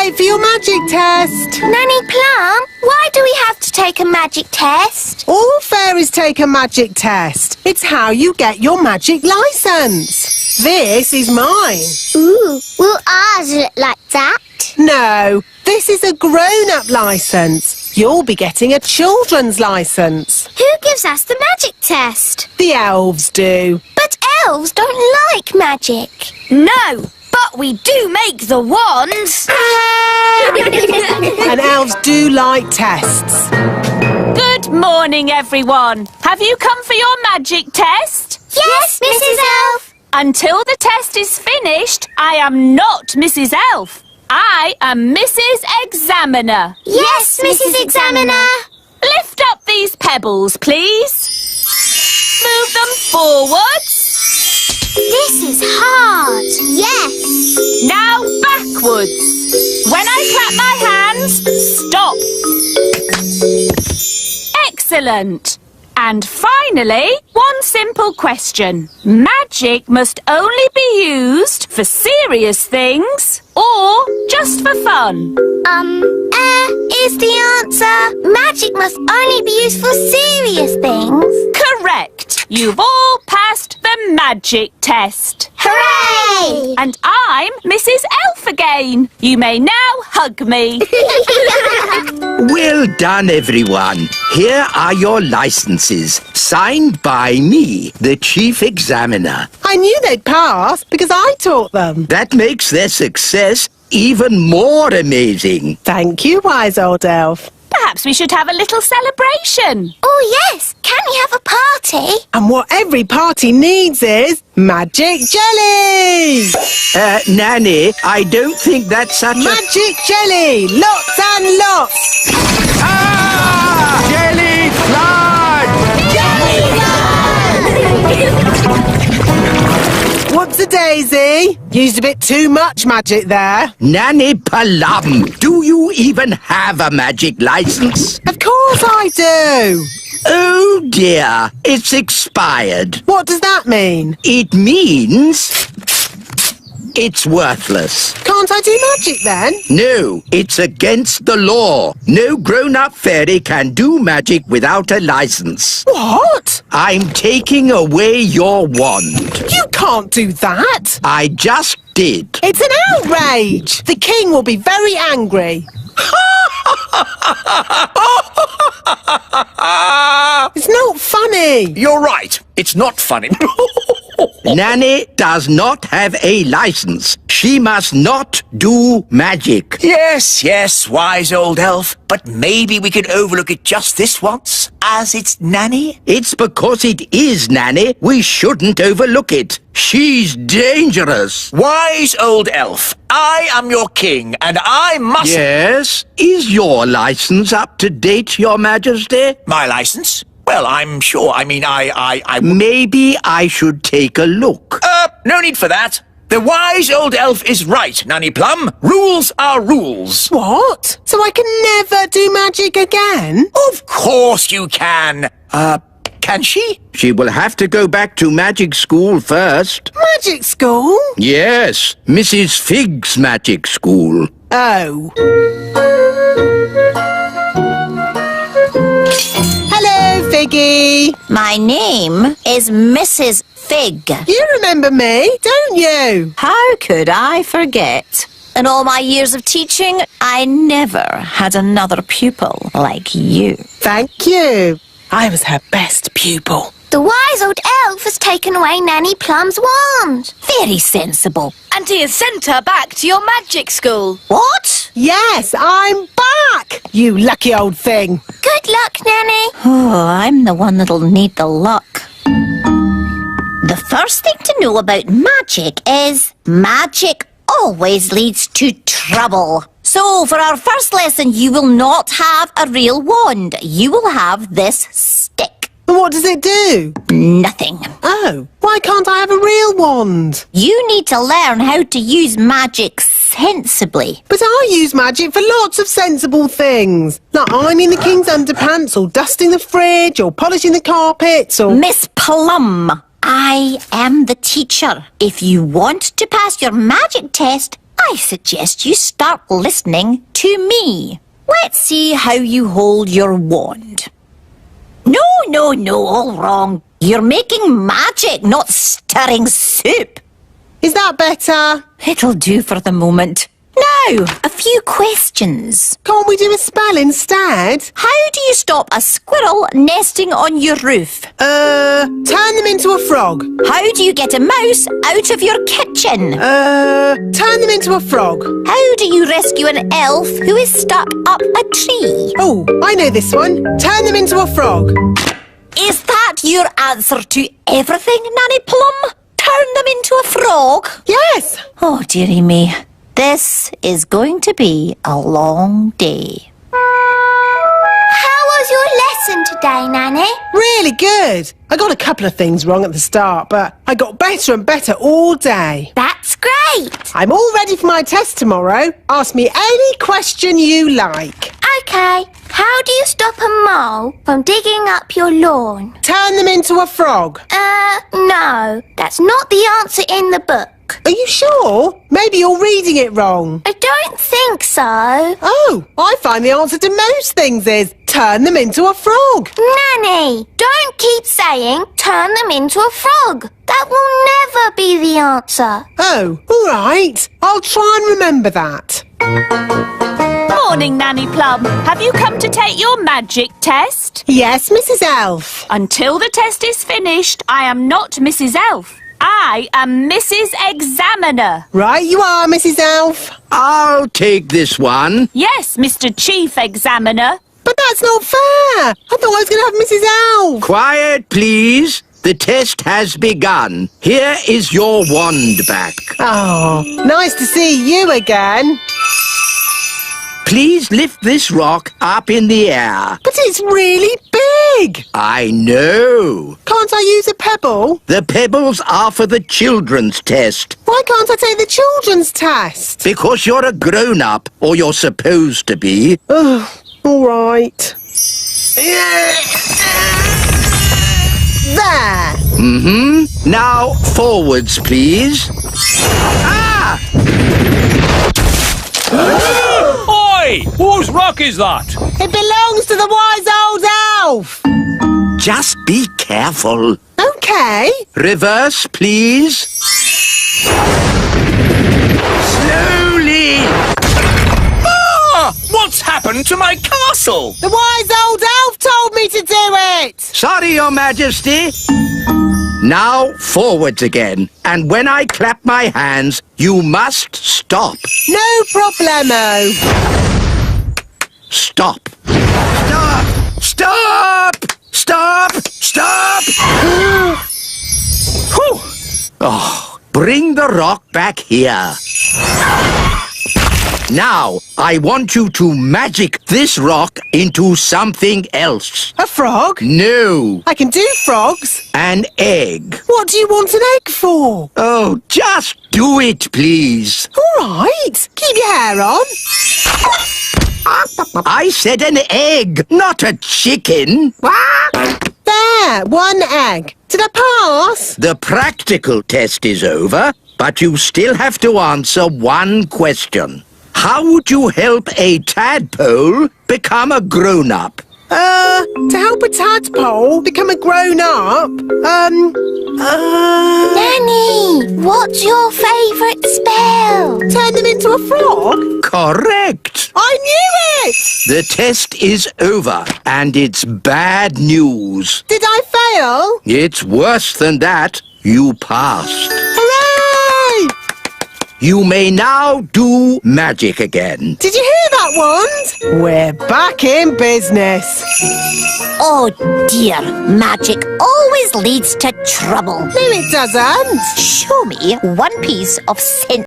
late for your magic test. Nanny Plum, why do we have to take a magic test? All fairies take a magic test. It's how you get your magic licence. This is mine. Ooh, will ours look like that? No, this is a grown-up licence. You'll be getting a children's licence. Who gives us the magic test? The elves do. But elves don't like magic. No, but we do make the wands. And elves do like tests. Good morning, everyone. Have you come for your magic test? Yes, Mrs. Elf. Until the test is finished, I am not Mrs. Elf. I am Mrs. Examiner. Yes, Mrs. Examiner. Lift up these pebbles, please. Move them forwards. This is hard. Yes. Now backwards. When I clap my hands, stop. Excellent. And finally, one simple question. Magic must only be used for serious things or just for fun? Is the answer. Magic must only be used for serious things. Correct. You've all passed the magic test. Hooray! And I'm Mrs. Elf again. You may now hug me. Well done, everyone. Here are your licenses, signed by me, the Chief Examiner. I knew they'd pass because I taught them. That makes their success even more amazing. Thank you, wise old elf. Perhaps we should have a little celebration. Oh, yes. Can we have a party? And what every party needs is magic jelly! Nanny, I don't think that's such Magic jelly! Lots and lots! Ah! Jelly flood! What's a daisy? Used a bit too much magic there. Nanny Plum, do you even have a magic license? Of course I do. Oh dear, it's expired. What does that mean? It means it's worthless. Can't I do magic then? No, it's against the law. No grown-up fairy can do magic without a license. What? I'm taking away your wand. You can't do that. I just did. It's an outrage. The king will be very angry. It's not funny. You're right. It's not funny. Nanny does not have a license. She must not do magic. Yes, wise old elf. But maybe we could overlook it just this once, as it's Nanny. It's because it is Nanny we shouldn't overlook it. She's dangerous. Wise old elf, I am your king, and I must... Yes? Is your license up to date, Your Majesty? My license? Well, I'm sure. I mean, I... Maybe I should take a look. No need for that. The wise old elf is right, Nanny Plum. Rules are rules. What? So I can never do magic again? Of course you can. Can she? She will have to go back to magic school first. Magic school? Yes, Mrs. Fig's magic school. Oh. Hello, Figgy. My name is Mrs. Fig. You remember me, don't you? How could I forget? In all my years of teaching, I never had another pupil like you. Thank you. I was her best pupil. The wise old elf has taken away Nanny Plum's wand. Very sensible. And he has sent her back to your magic school. What? Yes, I'm back, you lucky old thing. Good luck, Nanny. Oh, I'm the one that'll need the luck. The first thing to know about magic is magic always leads to trouble. So, for our first lesson, you will not have a real wand. You will have this stick. And what does it do? Nothing. Oh, why can't I have a real wand? You need to learn how to use magic sensibly. But I use magic for lots of sensible things. Like ironing the king's underpants, or dusting the fridge, or polishing the carpets, or... Miss Plum, I am the teacher. If you want to pass your magic test, I suggest you start listening to me. Let's see how you hold your wand. No, all wrong. You're making magic, not stirring soup. Is that better? It'll do for the moment. Now, a few questions. Can't we do a spell instead? How do you stop a squirrel nesting on your roof? Turn them into a frog. How do you get a mouse out of your kitchen? Turn them into a frog. How do you rescue an elf who is stuck up a tree? Oh, I know this one. Turn them into a frog. Is that your answer to everything, Nanny Plum? Turn them into a frog? Yes. Oh, dearie me. This is going to be a long day. How was your lesson today, Nanny? Really good. I got a couple of things wrong at the start, but I got better and better all day. That's great. I'm all ready for my test tomorrow. Ask me any question you like. Okay, how do you stop a mole from digging up your lawn? Turn them into a frog. No, that's not the answer in the book. Are you sure? Maybe you're reading it wrong. I don't think so. Oh, I find the answer to most things is turn them into a frog. Nanny, don't keep saying turn them into a frog. That will never be the answer. Oh, all right. I'll try and remember that. Morning, Nanny Plum. Have you come to take your magic test? Yes, Mrs. Elf. Until the test is finished, I am not Mrs. Elf. I am Mrs. Examiner. Right you are, Mrs. Elf. I'll take this one. Yes, Mr. Chief Examiner. But that's not fair. I thought I was going to have Mrs. Elf. Quiet, please. The test has begun. Here is your wand back. Oh, nice to see you again. Please lift this rock up in the air. But it's really big. I know. Can't I use a pebble? The pebbles are for the children's test. Why can't I take the children's test? Because you're a grown-up, or you're supposed to be. Oh, all right. There. Now, forwards, please. Ah! Oi! Whose rock is that? It belongs to the wise old elf. Just be careful. Okay. Reverse, please. Slowly. Ah! What's happened to my castle? The wise old elf told me to do it. Sorry, Your Majesty. Now, forwards again. And when I clap my hands, you must stop. No problemo. Stop. Stop! Stop! Stop! Stop! Whew. Oh, bring the rock back here. Now, I want you to magic this rock into something else. A frog? No, I can do frogs. an egg. What do you want an egg for? Oh, just do it, please. All right. Keep your hair on. I said an egg, not a chicken. There, one egg. Did I pass? The practical test is over, but you still have to answer one question. How would you help a tadpole become a grown-up? To help a tadpole become a grown-up, Nanny, what's your favourite spell? turn them into a frog? Correct. I knew it! The test is over, and it's bad news. Did I fail? It's worse than that. You passed. Hooray! You may now do magic again. Did you hear that, Wand? We're back in business. Oh dear, magic always leads to trouble. No, it doesn't. Show me one piece of